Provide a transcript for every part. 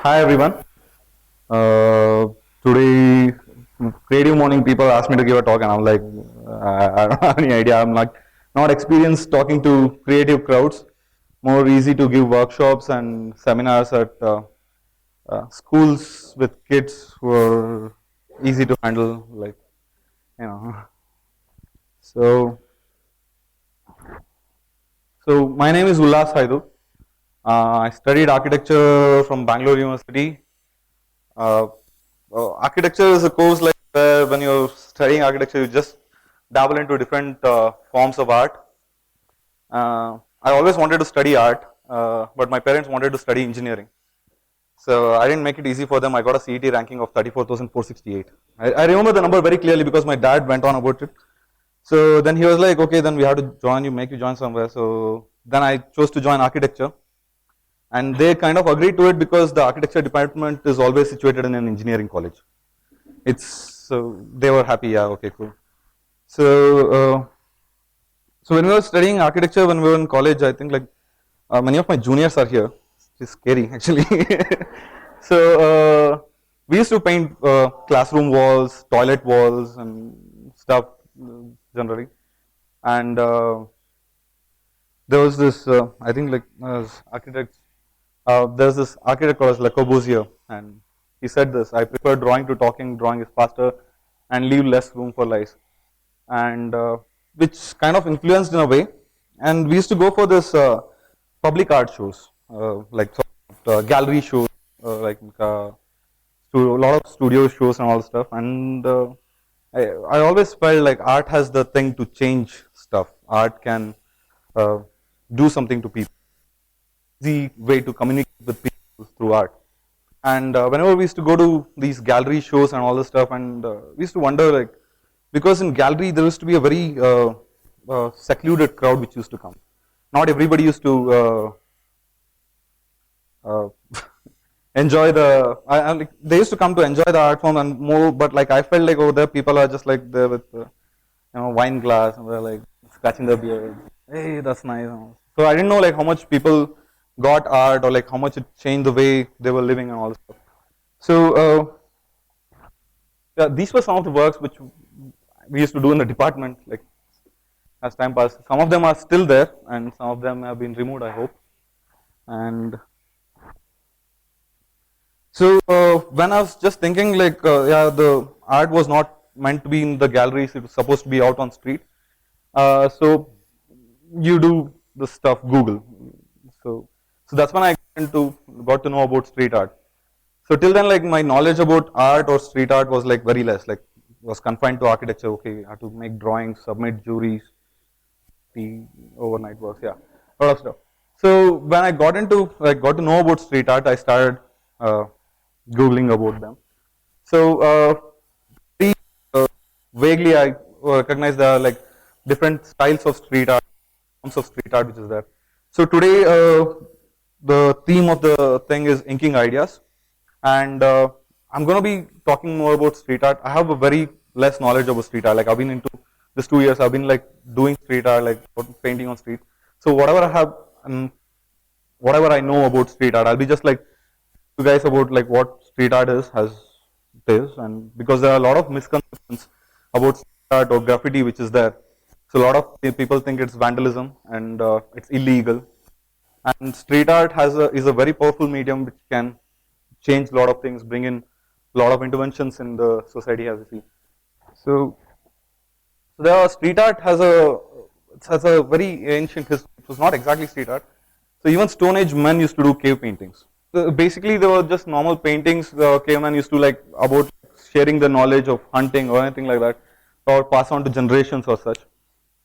Hi everyone. Today, Creative Morning people asked me to give a talk, and I'm like, I don't have any idea. I'm like not experienced talking to creative crowds. More easy to give workshops and seminars at schools with kids who are easy to handle, like you know. So, so my name is Ullas Hydoor. I studied architecture from Bangalore University. Uh, Architecture is a course like where when you're studying architecture, you just dabble into different forms of art. I always wanted to study art, but my parents wanted to study engineering. So I didn't make it easy for them. I got a CET ranking of 34,468. I remember the number very clearly because my dad went on about it. So then he was like, okay, then we have to join you, make you join somewhere. So then I chose to join architecture. And they kind of agreed to it because the architecture department is always situated in an engineering college. It's so they were happy. Yeah, okay, cool. So so when we were studying architecture, when we were in college, I think like many of my juniors are here. It's scary actually. So we used to paint classroom walls, toilet walls, and stuff generally. And there was this I think like architects. There's this architect called Le Corbusier, and he said this: "I prefer drawing to talking. Drawing is faster, and leave less room for lies." And which kind of influenced in a way. And we used to go for this public art shows, like gallery shows, like a lot of studio shows and all stuff. And I always felt like art has the thing to change stuff. Art can do something to people. Easy way to communicate with people through art. And whenever we used to go to these gallery shows and all this stuff, and we used to wonder like, because in gallery there used to be a very secluded crowd which used to come. Not everybody used to enjoy the. Like, they used to come to enjoy the art form and more, but like I felt like over there people are just like there with wine glass and they're like scratching their beard. Hey, that's nice. So I didn't know like how much people got art or like how much it changed the way they were living and all this stuff. So yeah, these were some of the works which we used to do in the department. Like as time passed, some of them are still there, and some of them have been removed, I hope. And so when I was just thinking, like, yeah, the art was not meant to be in the galleries; it was supposed to be out on street. So you do the stuff Google. So that's when I got to know about street art. So till then, like my knowledge about art or street art was like very less. Like was confined to architecture. Okay, I had to make drawings, submit juries, the overnight works. Yeah, a lot of stuff. So when I got to know about street art, I started googling about them. So very vaguely, I recognized the like different styles of street art, forms of street art which is there. So today, the theme of the thing is inking ideas, and I'm going to be talking more about street art. I have a very less knowledge about street art. Like I've been into this 2 years, I've been like doing street art, like painting on street. So whatever I have, whatever I know about street art, I'll be just like you guys about like what street art is, as it is, and because there are a lot of misconceptions about street art or graffiti which is there. So a lot of people think it's vandalism and it's illegal. And street art is a very powerful medium which can change a lot of things, bring in a lot of interventions in the society as you see. So the street art has a very ancient history. It was not exactly street art. So even Stone Age men used to do cave paintings. So basically, they were just normal paintings. The cavemen used to like about sharing the knowledge of hunting or anything like that, or pass on to generations or such.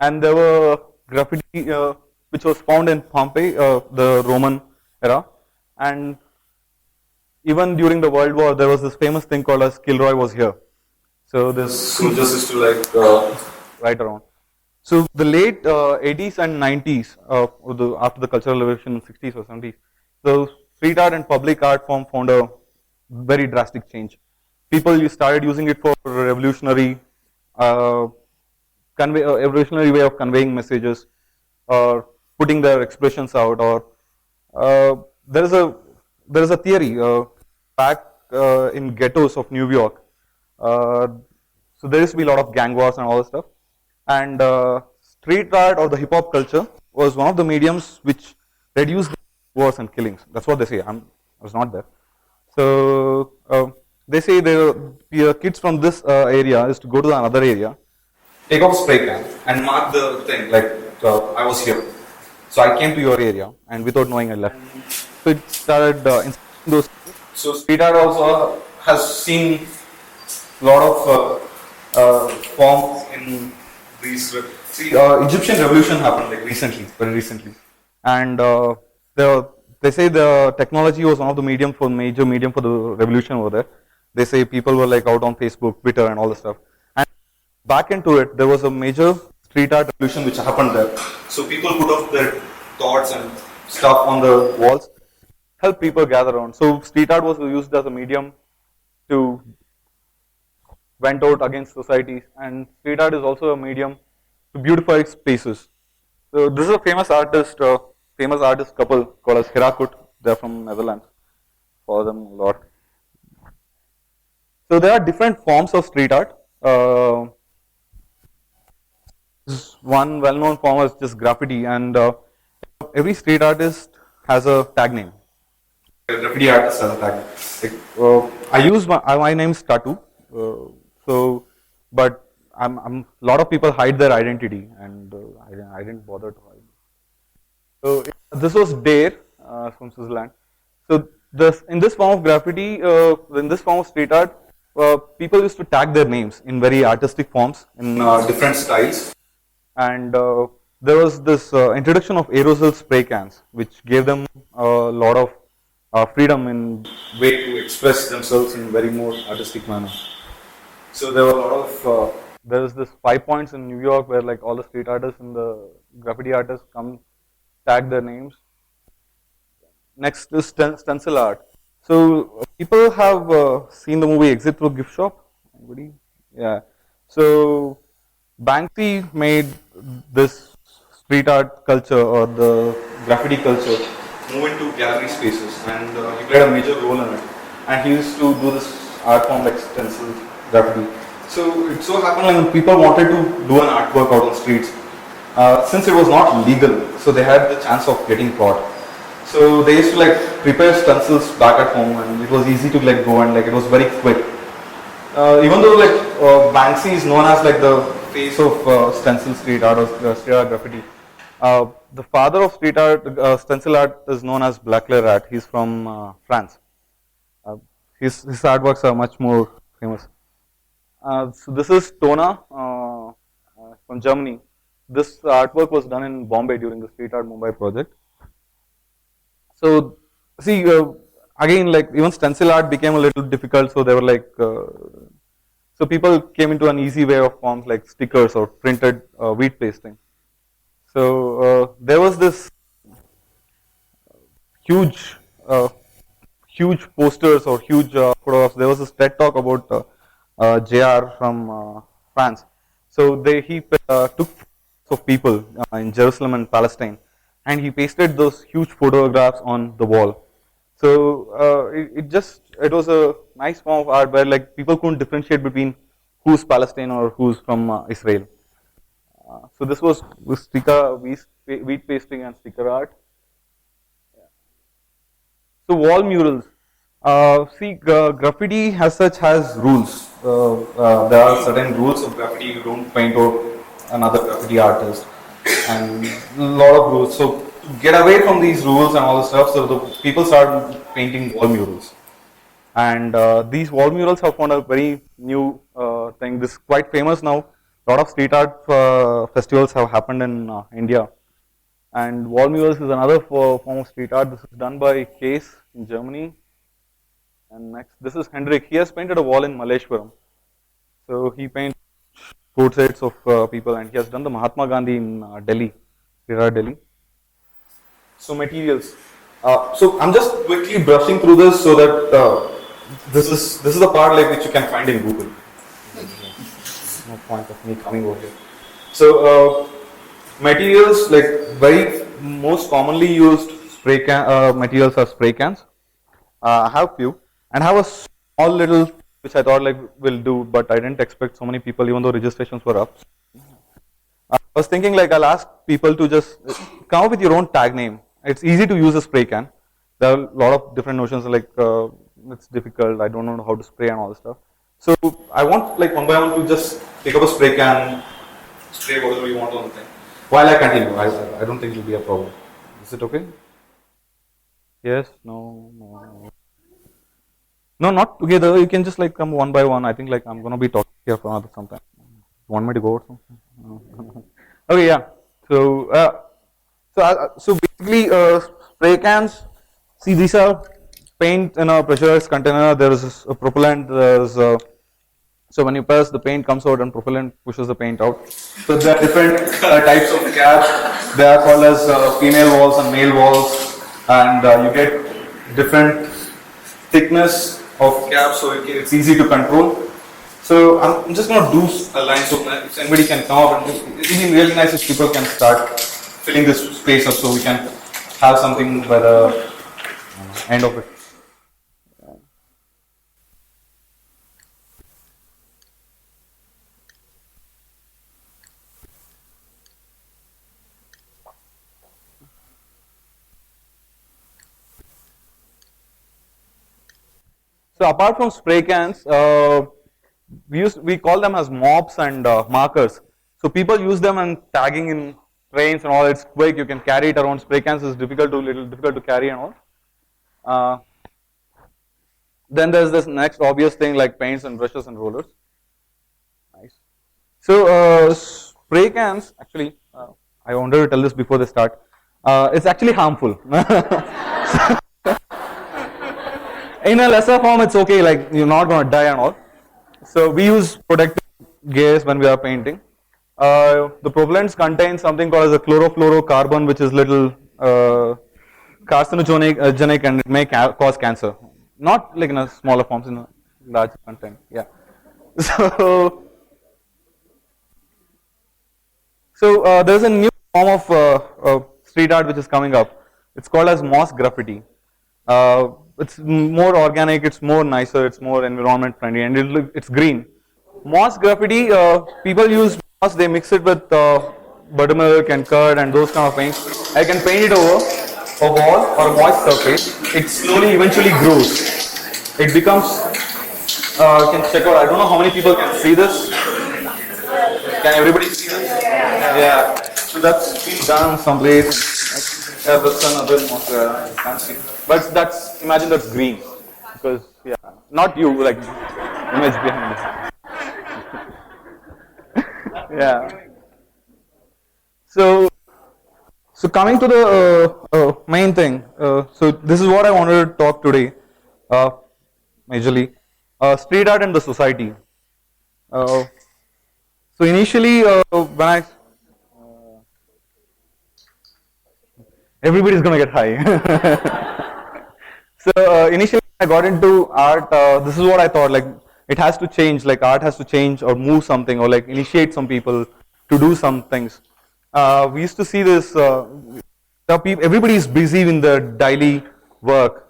And there were graffiti which was found in Pompeii, the Roman era. And even during the World War, there was this famous thing called as Kilroy was here. So this soldiers used to like ride around. So the late 80s and 90s, after the Cultural Revolution in 60s or 70s, the street art and public art form found a very drastic change. People started using it for revolutionary, revolutionary way of conveying messages, or putting their expressions out. Or uh, there is a there is a theory back in ghettos of New York. Uh, so there used to be a lot of gang wars and all this stuff. And street art or the hip hop culture was one of the mediums which reduced wars and killings. That's what they say. I was not there. So they say the kids from this area is to go to another area, take off spray can, and mark the thing like I was here. So I came to your area, and without knowing, I left. So it started inspiring those. So street art also has seen a lot of forms in these. See, Egyptian revolution happened like recently, very recently, and they say the technology was one of the major medium for the revolution over there. They say people were like out on Facebook, Twitter, and all the stuff. And back into it, there was a major street art revolution which happened there. So people put up their thoughts and stuff on the walls, help people gather around. So street art was used as a medium to went out against society, and street art is also a medium to beautify spaces. So this is a famous artist couple called as Hirakut. They're from Netherlands. Follow them a lot. So there are different forms of street art. One well-known form is just graffiti, and every street artist has a tag name. Graffiti artist has a tag name. Like, I use my name is Tatu. But a lot of people hide their identity, and I didn't bother to hide. So this was Dare from Switzerland. So in this form of graffiti, in this form of street art, people used to tag their names in very artistic forms in different styles, and there was this introduction of aerosol spray cans, which gave them a lot of freedom in way to express themselves in very more artistic manner. So there were a lot of there was this 5 points in New York where like all the street artists and the graffiti artists come tag their names. Next is stencil art. So people have seen the movie Exit Through Gift Shop. Anybody? Yeah. So Banksy made this street art culture or the graffiti culture move into gallery spaces, and he played a major role in it. And he used to do this art form like stencil graffiti. So it so happened like when people wanted to do an artwork out on the streets, since it was not legal, so they had the chance of getting caught. So they used to like prepare stencils back at home, and it was easy to like go, and like it was very quick. Even though like Banksy is known as like the face of stencil street art or street art graffiti, the father of street art stencil art is known as Blackler Art. He's from France. His artworks are much more famous. So this is Tona from Germany. This artwork was done in Bombay during the Street Art Mumbai project. So see, again, like even stencil art became a little difficult. So they were like, so people came into an easy way of forms like stickers or printed wheat pasting. So there was this huge, huge posters or huge photographs. There was this TED talk about JR from France. So he took photos of people in Jerusalem and Palestine, and he pasted those huge photographs on the wall. So it was a nice form of art where like people couldn't differentiate between who's Palestine or who's from Israel. So this was sticker wheat pasting and sticker art. So wall murals. See, graffiti as such has rules. There are certain rules of graffiti. You don't paint out another graffiti artist, and a lot of rules. So to get away from these rules and all the stuff, so the people start painting wall murals. And these wall murals have found a very new thing. This is quite famous now. A lot of street art festivals have happened in India. And wall murals is another form of street art. This is done by Case in Germany. And next, this is Hendrik. He has painted a wall in Malleshwaram. So he paints portraits of people, and he has done the Mahatma Gandhi in Delhi, Delhi. So materials. So I'm just quickly brushing through this so that this is the part like which you can find in Google. No point of me coming over here. So materials, like very most commonly used spray can materials are spray cans. I have few and have a small little which I thought like will do, but I didn't expect so many people even though registrations were up. I was thinking like I'll ask people to just come up with your own tag name. It's easy to use a spray can. There are a lot of different notions like it's difficult, I don't know how to spray and all this stuff. So I want like one by one to just pick up a spray can, spray whatever you want on the thing. While I continue, I don't think it will be a problem. Is it okay? Yes, no, no. No, not together. You can just like come one by one. I think like I'm gonna be talking here for another some time. Want me to go or something? No. Okay, yeah. So basically, spray cans. See, these are paint in a pressurized container. There is a propellant. So when you press, the paint comes out and propellant pushes the paint out. So there are different types of caps. They are called as female walls and male walls, and you get different thickness of caps, so it's easy to control. So I'm just going to do a line so if anybody can come up, and it would be really nice if people can start filling this space up so we can have something by the end of it. So apart from spray cans, we call them as mops and markers. So people use them and tagging in trains and all. It's quick. You can carry it around. Spray cans is little difficult to carry and all. Then there's this next obvious thing like paints and brushes and rollers. Nice. So spray cans actually, I wanted to tell this before they start. It's actually harmful. In a lesser form, it's okay, like you're not going to die and all. So we use protective gears when we are painting. The propellants contain something called as a chlorofluorocarbon, which is little carcinogenic and it may cause cancer. Not like in a smaller forms, in a larger content. Yeah. So there's a new form of street art which is coming up. It's called as moss graffiti. It's more organic, it's more nicer, it's more environment friendly, and it's green. Moss graffiti, people use moss, they mix it with buttermilk and curd and those kind of paints. I can paint it over a wall or a moist surface. It slowly eventually grows. It becomes, you can check out, I don't know how many people can see this. Can everybody see this? Yeah. So that's been done someplace. Yeah, that's another moss, can't see. But that's, imagine that's green, because yeah, not you, like image behind it. Yeah. So coming to the main thing. So this is what I wanted to talk today, majorly, street art and the society. So initially, when everybody's gonna get high. So initially I got into art, this is what I thought, like it has to change, like art has to change or move something or like initiate some people to do some things. We used to see this, everybody is busy in their daily work,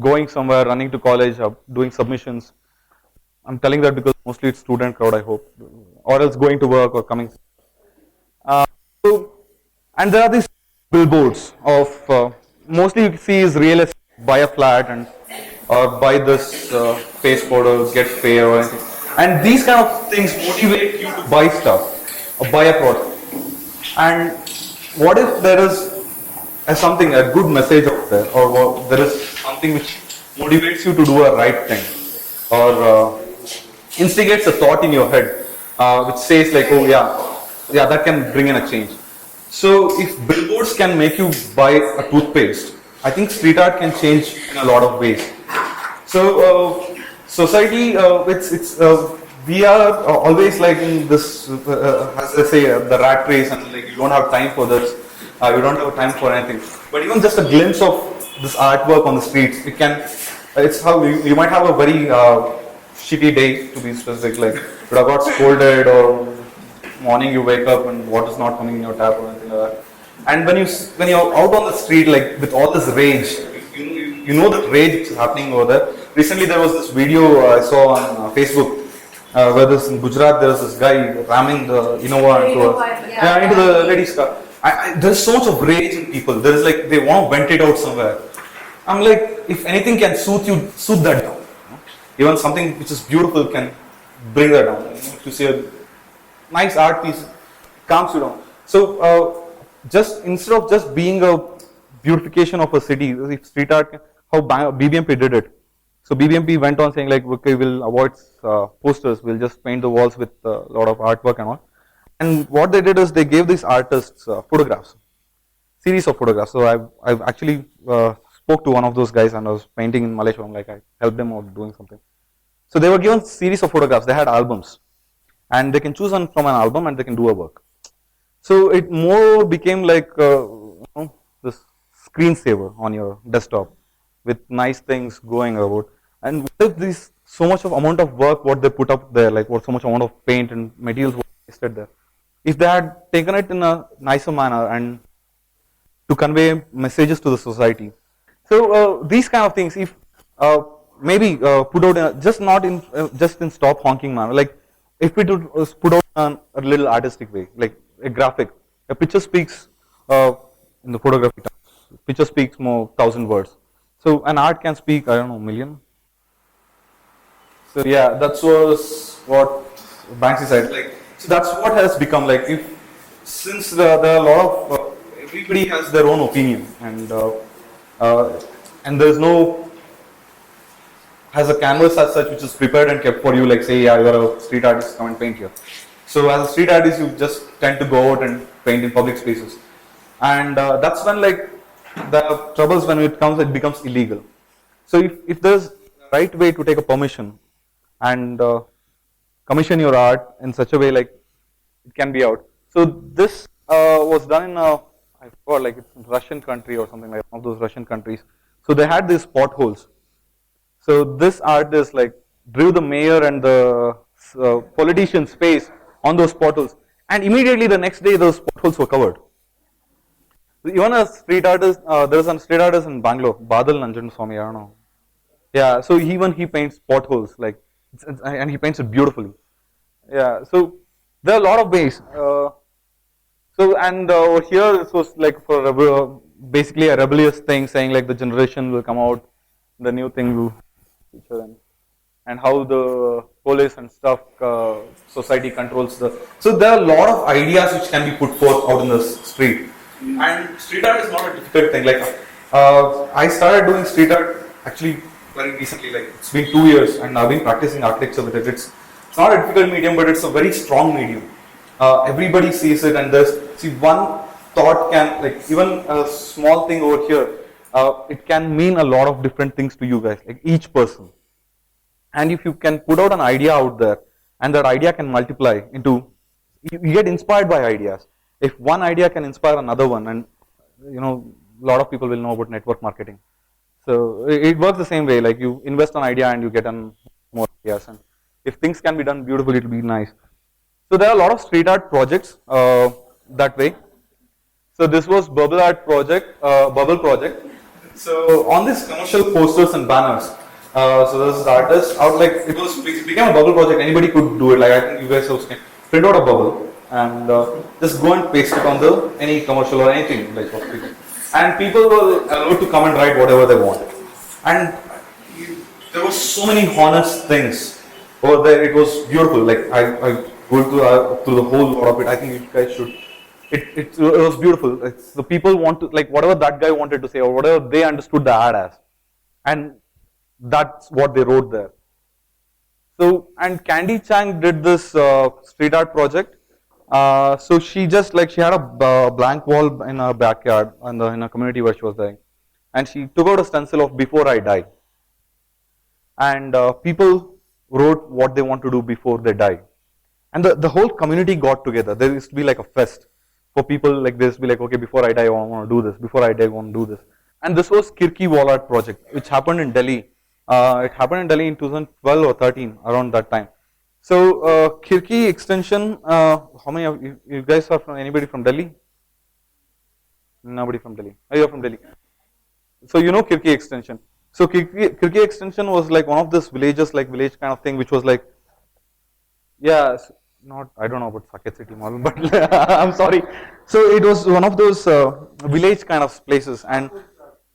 going somewhere, running to college, doing submissions. I'm telling that because mostly it's student crowd, I hope, or else going to work or coming. And there are these billboards of, mostly you see is real estate. Buy a flat and or buy this passport or get pay or anything. And these kind of things motivate you to buy stuff or buy a product. And what if there is a good message out there, or there is something which motivates you to do a right thing, or instigates a thought in your head which says like, oh yeah, that can bring in a change. So if billboards can make you buy a toothpaste, I think street art can change in a lot of ways. So society, we are always like in this, as they say, the rat race, and like you don't have time for this, you don't have time for anything. But even just a glimpse of this artwork on the streets, it's how you might have a very shitty day, to be specific, like you would have got scolded, or morning you wake up and water is not coming in your tap or anything like that. And when you're out on the street, like with all this rage, you know the rage is happening over there. Recently there was this video I saw on Facebook where this in Gujarat there was this guy ramming the Innova into the lady's car. There's so much of rage in people. There's like they want to vent it out somewhere. I'm like, if anything can soothe that down. Even something which is beautiful can bring that down. To see a nice art piece calms you down. So just instead of just being a beautification of a city, if street art, how BBMP did it. So BBMP went on saying like, okay, we'll avoid posters, we'll just paint the walls with a lot of artwork and all. And what they did is they gave these artists photographs, series of photographs. So I've actually spoke to one of those guys, and I was painting in Malaysia. I'm like, I helped them out doing something. So they were given series of photographs. They had albums, and they can choose one from an album and they can do a work. So it more became like this screensaver on your desktop with nice things going about. And what if this so much of amount of work what they put up there, like what so much amount of paint and materials were wasted there, if they had taken it in a nicer manner and to convey messages to the society. So these kind of things, if maybe put out in, just not in just in stop honking manner, like if it was put out in a little artistic way, like a graphic, a picture speaks in the photography terms, picture speaks more 1,000 words. So an art can speak, I don't know, million. So yeah, that was what Banksy said. Like, so that's what has become like. If since there are a lot of everybody has their own opinion, and there's no has a canvas as such which is prepared and kept for you. Like say, yeah, you're a street artist, come and paint here. So as a street artist, you just tend to go out and paint in public spaces, and that's when like the troubles when it becomes illegal. So if there's right way to take a permission and commission your art in such a way like it can be out. So this was done in I forgot, like it's in Russian country or something like one of those Russian countries. So they had these potholes. So this artist like drew the mayor and the politician's face on those potholes, and immediately the next day those potholes were covered. Even a street artist, there's a street artist in Bangalore, Badal Nanjan Swami, I don't know. Yeah, so even he paints potholes, like, and he paints it beautifully. Yeah, so there are a lot of ways. So and over here this was like for basically a rebellious thing, saying like the generation will come out, the new thing will feature them, and how the police and stuff, society controls the. So there are a lot of ideas which can be put forth out in the street. And street art is not a difficult thing. Like I started doing street art actually very recently. Like it's been 2 years, and I've been practicing architecture with it. It's not a difficult medium, but it's a very strong medium. Everybody sees it, and one thought can, like even a small thing over here, it can mean a lot of different things to you guys, like each person. And if you can put out an idea out there, and that idea can multiply into, you get inspired by ideas. If one idea can inspire another one, and a lot of people will know about network marketing. So it works the same way. Like you invest an idea and you get more ideas. And if things can be done beautifully, it will be nice. So there are a lot of street art projects that way. So this was bubble art project, bubble project. So on these commercial posters and banners. So there's this artist out, like it became a bubble project. Anybody could do it. Like I think you guys also can print out a bubble and just go and paste it on any commercial or anything like that. And people were allowed to come and write whatever they want. And there were so many honest things over there. It was beautiful. Like I go through the whole lot of it. I think you guys should. It was beautiful. The people want to, like whatever that guy wanted to say or whatever they understood the ad as, and that's what they wrote there. So and Candy Chang did this street art project. So she just like she had a blank wall in her backyard in a community where she was there, and she took out a stencil of "Before I Die," and people wrote what they want to do before they die, and the whole community got together. There used to be like a fest for people, like there used to be like, okay, before I die, I want to do this. Before I die, I want to do this. And this was Kirki Wall Art project, which happened in Delhi. It happened in Delhi in 2012 or 13, around that time. So Kirki extension, how many of you guys are from, anybody from Delhi? Nobody from Delhi. Oh, you're from Delhi. So you know Kirki extension. So Kirki extension was like one of those villages, like village kind of thing, which was like, yeah, not, I don't know about Saket City Mall, but I'm sorry. So it was one of those village kind of places, and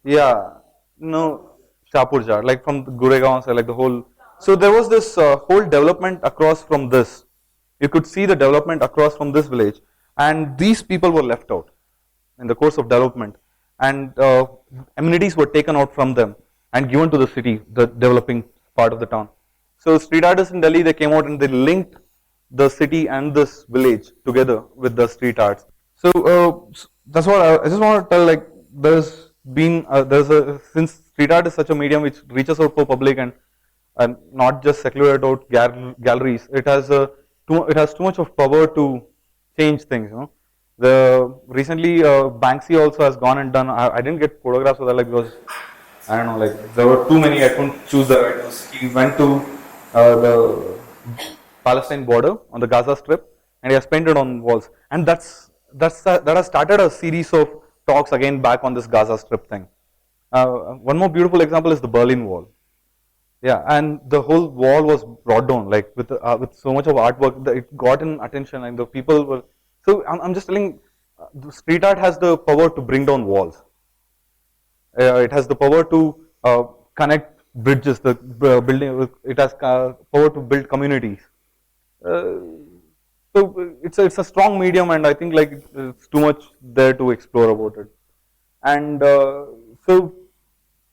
yeah, no, Shapurjar, like from the Guregaon, like the whole. So there was this whole development across from this. You could see the development across from this village, and these people were left out in the course of development, and amenities were taken out from them and given to the city, the developing part of the town. So street artists in Delhi, they came out and they linked the city and this village together with the street arts. So that's what I just want to tell. Like since street art is such a medium which reaches out for public and not just secluded out galleries, it has too much of power to change things. You know, recently Banksy also has gone and done. I didn't get photographs of that, like, because I don't know, like there were too many. I couldn't choose the right ones. He went to the Palestine border on the Gaza Strip, and he has painted on walls. And that has started a series of talks again back on this Gaza Strip thing. One more beautiful example is the Berlin Wall. Yeah, and the whole wall was brought down, like with so much of artwork, that it got in attention, and the people were. So I'm just telling, the street art has the power to bring down walls. It has the power to connect bridges, the building. It has power to build communities. So it's a strong medium, and I think like it's too much there to explore about it. And so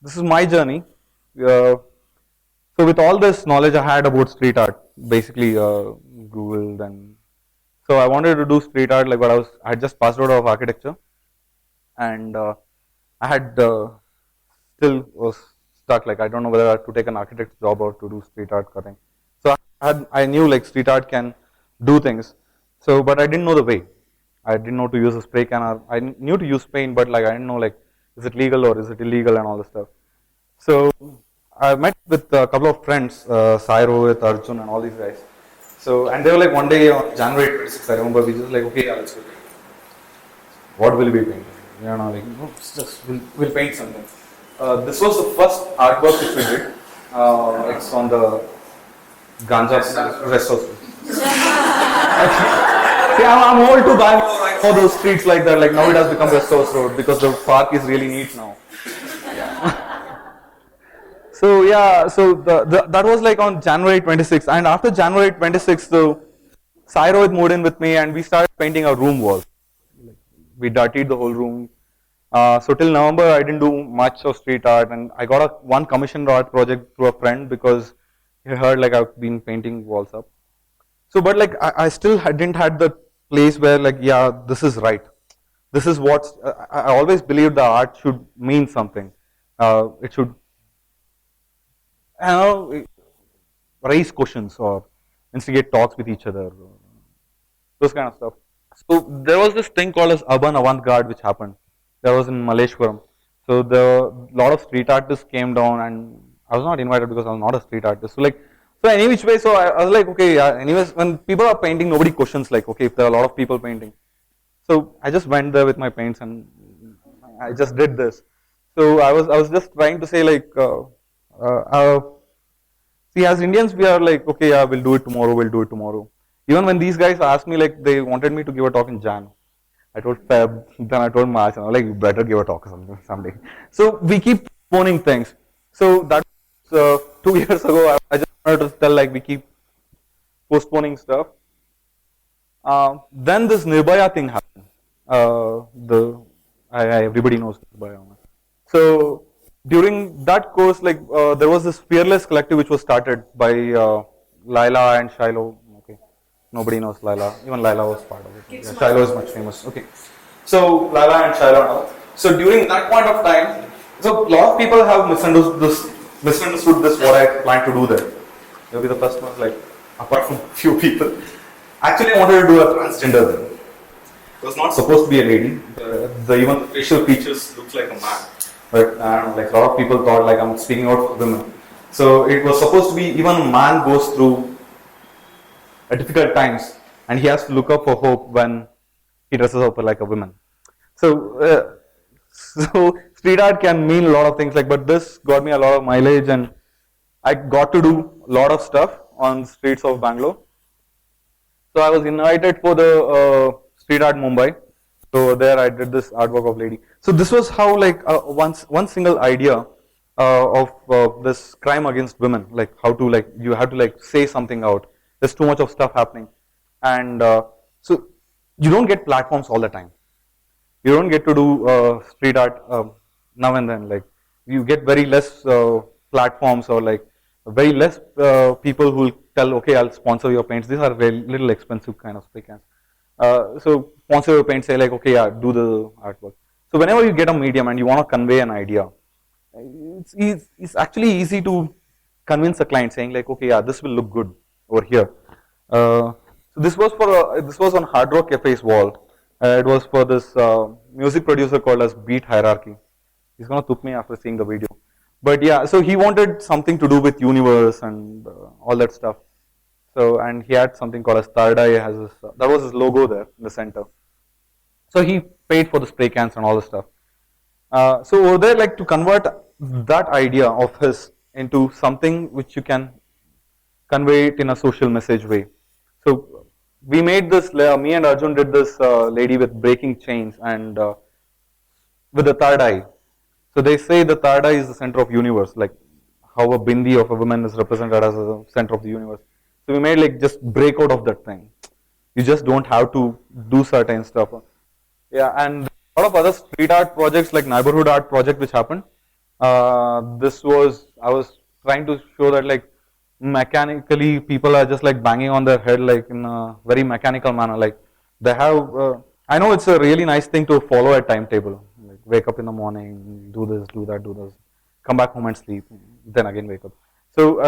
this is my journey. So with all this knowledge I had about street art, basically Googled, and so I wanted to do street art, like, but I had just passed out of architecture, and I had still was stuck. Like, I don't know whether I had to take an architect's job or to do street art cutting. So I knew like street art can do things. So, but I didn't know the way. I didn't know to use a spray can. Or I knew to use paint, but like I didn't know, like, is it legal or is it illegal and all this stuff. So I met with a couple of friends, Sairo, with Arjun, and all these guys. So, and they were like, one day on January 26th, I remember, we just like, okay, yeah, let's go paint. What will we paint? You know, like, no, we'll paint something. This was the first artwork which we did. It's on the Ganja rest house. Yeah, I'm old to Bangalore. I know those streets like that. Like, now it has become Rest House Road because the park is really neat now. Yeah. So yeah, so that was like on January 26th, and after January 26th, so Sairo moved in with me, and we started painting our room walls. We dirtied the whole room. So till November, I didn't do much of street art, and I got one commissioned art project through a friend because he heard like I've been painting walls up. So, but like I still didn't had the place where like, yeah, this is right. This is what I always believed the art should mean something. It should, raise questions or instigate talks with each other, those kind of stuff. So there was this thing called as urban avant-garde which happened. That was in Malleshwaram. So the lot of street artists came down, and I was not invited because I was not a street artist. So like, so any which way, so I was like, okay, yeah. Anyways, when people are painting, nobody questions like, okay, if there are a lot of people painting. So I just went there with my paints and I just did this. So I was just trying to say like, see, as Indians, we are like, okay, yeah, we'll do it tomorrow, we'll do it tomorrow. Even when these guys asked me, like, they wanted me to give a talk in Jan. I told Feb, then I told March, and I was like, you better give a talk someday. So we keep postponing things. So that was 2 years ago. I just wanted to tell, like, we keep postponing stuff. Then this Nirbhaya thing happened. Everybody knows Nirbhaya. So during that course, like, there was this Fearless collective which was started by Laila and Shiloh. Okay. Nobody knows Laila. Even Laila was part of it. Yeah, Shiloh is much famous. Okay. So Laila and Shiloh and all. So during that point of time, so a lot of people have misunderstood this what I plan to do there. Maybe the first one, like apart from few people, actually I wanted to do a transgender there. It was not supposed to be a lady. Even the facial features looks like a man. But I don't know, like a lot of people thought like I'm speaking out for women. So it was supposed to be even a man goes through difficult times and he has to look up for hope when he dresses up like a woman. So, so street art can mean a lot of things like, but this got me a lot of mileage and I got to do a lot of stuff on the streets of Bangalore. So I was invited for the street art Mumbai. So there I did this artwork of lady. So this was how like one single idea of this crime against women, like how to like you have to like say something out. There's too much of stuff happening, and so you don't get platforms all the time. You don't get to do street art now and then. Like you get very less platforms or like very less people who will tell, okay, I'll sponsor your paints. These are very little expensive kind of spray cans. So sponsor your paint, say like, okay, yeah, do the artwork. So whenever you get a medium and you want to convey an idea, it's actually easy to convince a client saying like, okay, yeah, this will look good over here. So this was for this was on Hard Rock Cafe's wall. It was for this music producer called as Beat Hierarchy. He's gonna took me after seeing the video. But yeah, so he wanted something to do with universe and all that stuff. So and he had something called as Third Eye has this, that was his logo there in the center. So he paid for the spray cans and all the stuff. So over there, like to convert that idea of his into something which you can convey it in a social message way. So we made this. Me and Arjun did this lady with breaking chains and with the third eye. So they say the third eye is the center of universe, like how a bindi of a woman is represented as the center of the universe. So we made like just break out of that thing. You just don't have to do certain stuff. Yeah, and a lot of other street art projects like neighborhood art project which happened. This was, I was trying to show that like mechanically people are just like banging on their head like in a very mechanical manner. Like they have, I know it's a really nice thing to follow a timetable. Like wake up in the morning, do this, do that, do this, come back home and sleep, then again wake up. So,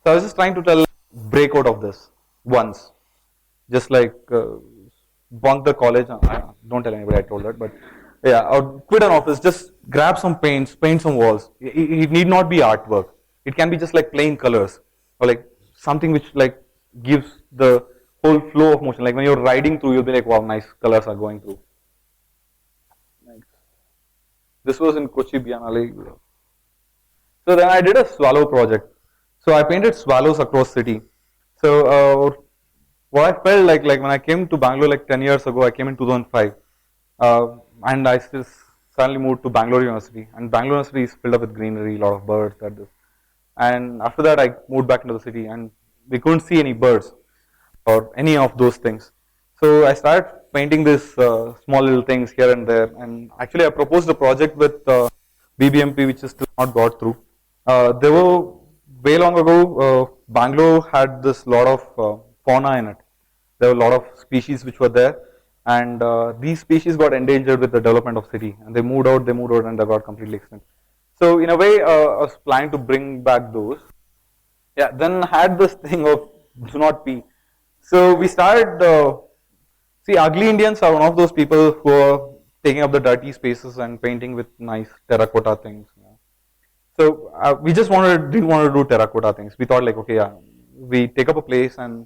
so I was just trying to tell, break out of this once. Just like bunk the college. Don't tell anybody I told that, but yeah, or quit an office. Just grab some paints, paint some walls. It need not be artwork. It can be just like plain colors or like something which like gives the whole flow of motion. Like when you're riding through, you'll be like, wow, nice colors are going through. This was in Kochi Biennale. So then I did a swallow project. So I painted swallows across city. So what I felt like when I came to Bangalore like 10 years ago, I came in 2005, and I just suddenly moved to Bangalore University, and Bangalore University is filled up with greenery, a lot of birds, that this. And after that, I moved back into the city, and we couldn't see any birds or any of those things. So I started painting these small little things here and there, and actually I proposed a project with BBMP, which is still not got through. There were way long ago, Bangalore had this lot of fauna in it. There were a lot of species which were there, and these species got endangered with the development of city, and they moved out, and they got completely extinct. So in a way, I was planning to bring back those. Yeah, then had this thing of do not pee. So we started. See, ugly Indians are one of those people who are taking up the dirty spaces and painting with nice terracotta things. So we just didn't want to do terracotta things. We thought like, okay, yeah, we take up a place and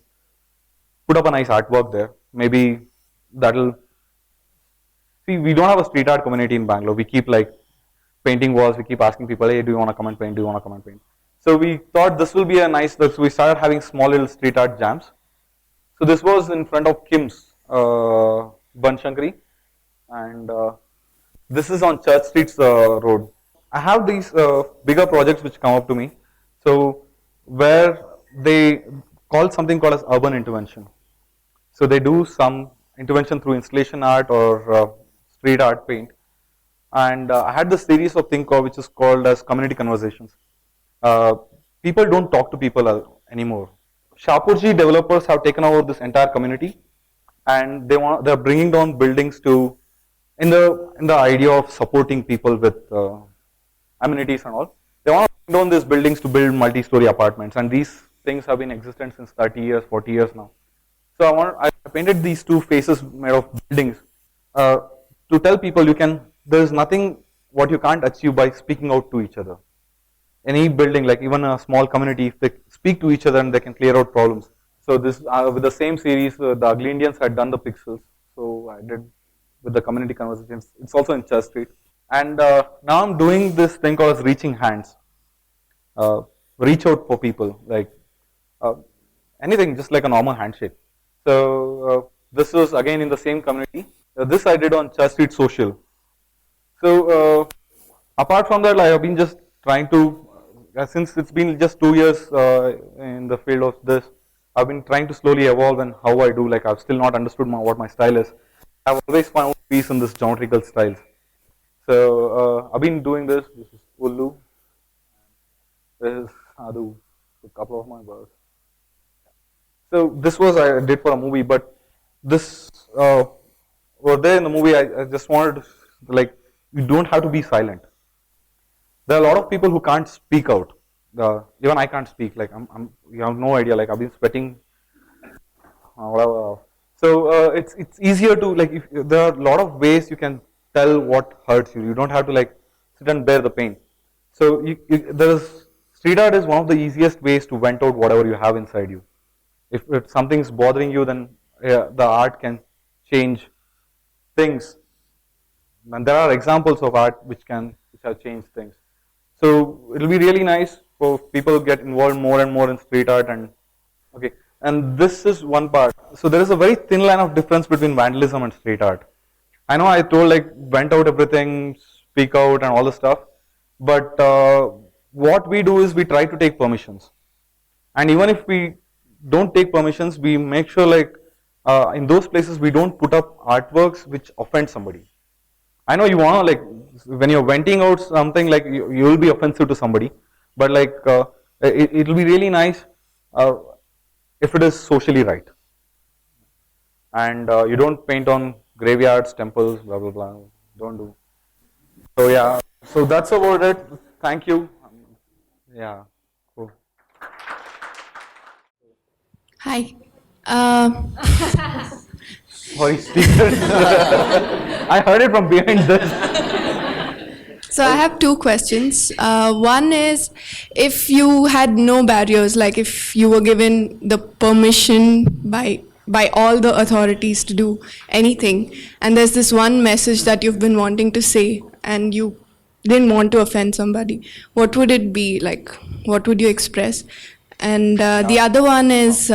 put up a nice artwork there. Maybe that'll, see, we don't have a street art community in Bangalore. We keep like painting walls. We keep asking people, hey, do you want to come and paint? Do you want to come and paint? So we thought this will be a nice, so we started having small little street art jams. So this was in front of Kim's Banshankari, and this is on Church Street's road. I have these bigger projects which come up to me. So where they call something called as urban intervention. So they do some intervention through installation art or street art paint. And I had this series of thing called, which is called as community conversations. People don't talk to people anymore. Shapurji developers have taken over this entire community, and they're bringing down buildings to in the idea of supporting people with amenities and all. They want to bring down these buildings to build multi-story apartments, and these things have been existent since 30 years, 40 years now. So I painted these two faces made of buildings uh, to tell people there is nothing what you can't achieve by speaking out to each other. Any building, like even a small community, if they speak to each other and they can clear out problems. So this with the same series, the Ugly Indians had done the pixels. So I did with the community conversations. It's also in Church Street. And now I'm doing this thing called as reaching hands. Reach out for people, like uh, anything, just like a normal handshake. So this was again in the same community. This I did on Church Street Social. So apart from that, I have been just trying to, since it's been just 2 years in the field of this, I've been trying to slowly evolve in how I do. Like I've still not understood what my style is. I've always found peace in this geometrical styles. So I've been doing this. This is Ullu. This is Adu. A couple of my birds. So this was I did for a movie, but this over there in the movie, I just wanted to, like, you don't have to be silent. There are a lot of people who can't speak out. Even I can't speak. Like you have no idea. Like I've been sweating. Whatever. So it's easier to, like, if there are a lot of ways you can tell what hurts you. You don't have to like sit and bear the pain. So street art is one of the easiest ways to vent out whatever you have inside you. If something's bothering you, then the art can change things. And there are examples of art which have changed things. So it'll be really nice for people to get involved more and more in street art. And okay, and this is one part. So there is a very thin line of difference between vandalism and street art. I know I told like vent out everything, speak out and all the stuff, but what we do is we try to take permissions. And even if we don't take permissions, we make sure like in those places we don't put up artworks which offend somebody. I know you want to, like, when you're venting out something, like you will be offensive to somebody, but like it'll be really nice if it is socially right. And you don't paint on graveyards, temples, blah blah blah. Don't do. So yeah, so that's about it. Thank you. Yeah. Cool. Hi. Sorry, speakers. I heard it from behind this. So I have two questions. One is, if you had no barriers, like if you were given the permission by all the authorities to do anything, and there's this one message that you've been wanting to say, and you didn't want to offend somebody, what would it be like? What would you express? And the other one is,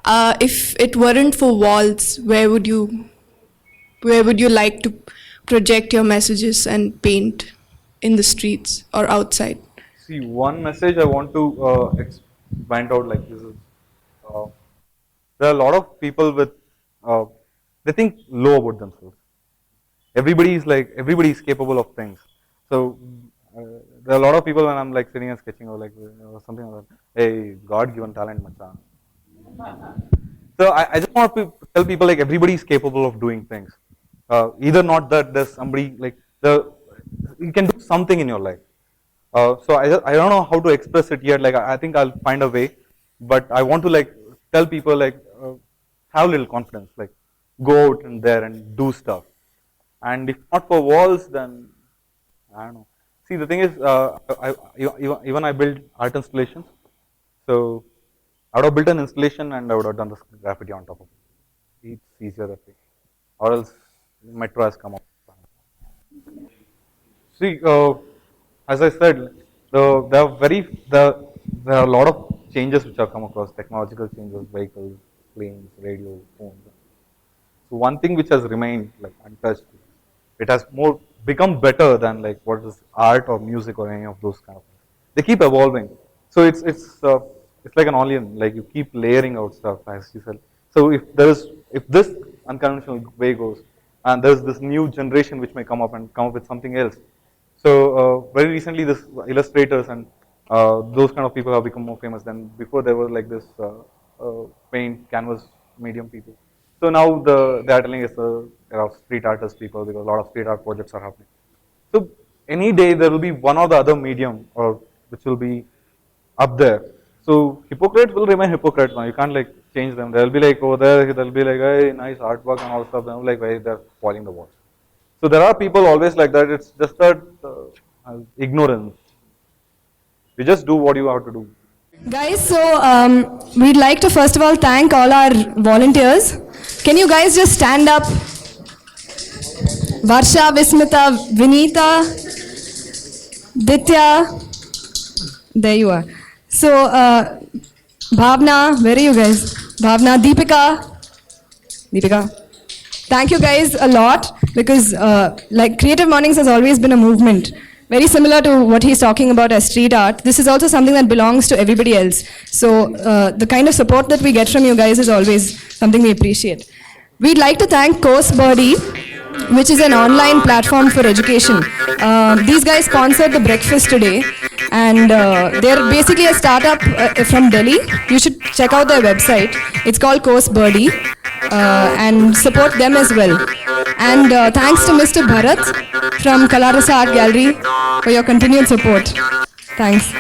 if it weren't for walls, where would you like to project your messages and paint, in the streets or outside? See, one message I want to expand out like this is, there are a lot of people with, they think low about themselves. Everybody is capable of things. So there are a lot of people when I'm like sitting and sketching or like something like that, hey, God-given talent, macha. So I just want to tell people like everybody is capable of doing things. Either not that there's somebody like you can do something in your life. So I don't know how to express it yet. Like I think I'll find a way, but I want to like tell people like have a little confidence. Like go out and there and do stuff. And if not for walls, then I don't know. See, the thing is, even I build art installations. So I would have built an installation and I would have done the graffiti on top of it. It's easier that way. Or else metro has come up. See, as I said, there are a lot of changes which have come across, technological changes, vehicles, planes, radio, phones. So one thing which has remained like untouched, it has more become better than like what is art or music or any of those kind of things. They keep evolving. So it's like an onion, like you keep layering out stuff as you said. So if this unconventional way goes, and there's this new generation which may come up with something else. So very recently, this illustrators and Those kind of people have become more famous than before. There was like this paint canvas medium people. So now they are telling us there are street artist people because a lot of street art projects are happening. So any day there will be one or the other medium or which will be up there. So hypocrite will remain hypocrite now. You can't like change them. They'll be like over there. They'll be like, hey, nice artwork and all stuff. Then like, why they're spoiling the walls. So there are people always like that. It's just that ignorance. You just do what you have to do. Guys, so we'd like to first of all thank all our volunteers. Can you guys just stand up? Varsha, Vismita, Vinita, Ditya. There you are. So, Bhavna, where are you guys? Bhavna, Deepika. Deepika. Thank you guys a lot because like Creative Mornings has always been a movement. Very similar to what he's talking about as street art. This is also something that belongs to everybody else. So the kind of support that we get from you guys is always something we appreciate. We'd like to thank Course Birdie, which is an online platform for education. These guys sponsored the breakfast today, and they're basically a startup from Delhi. You should check out their website. It's called Course Birdie, and support them as well. And thanks to Mr. Bharat from Kalarasa Art Gallery for your continued support. Thanks.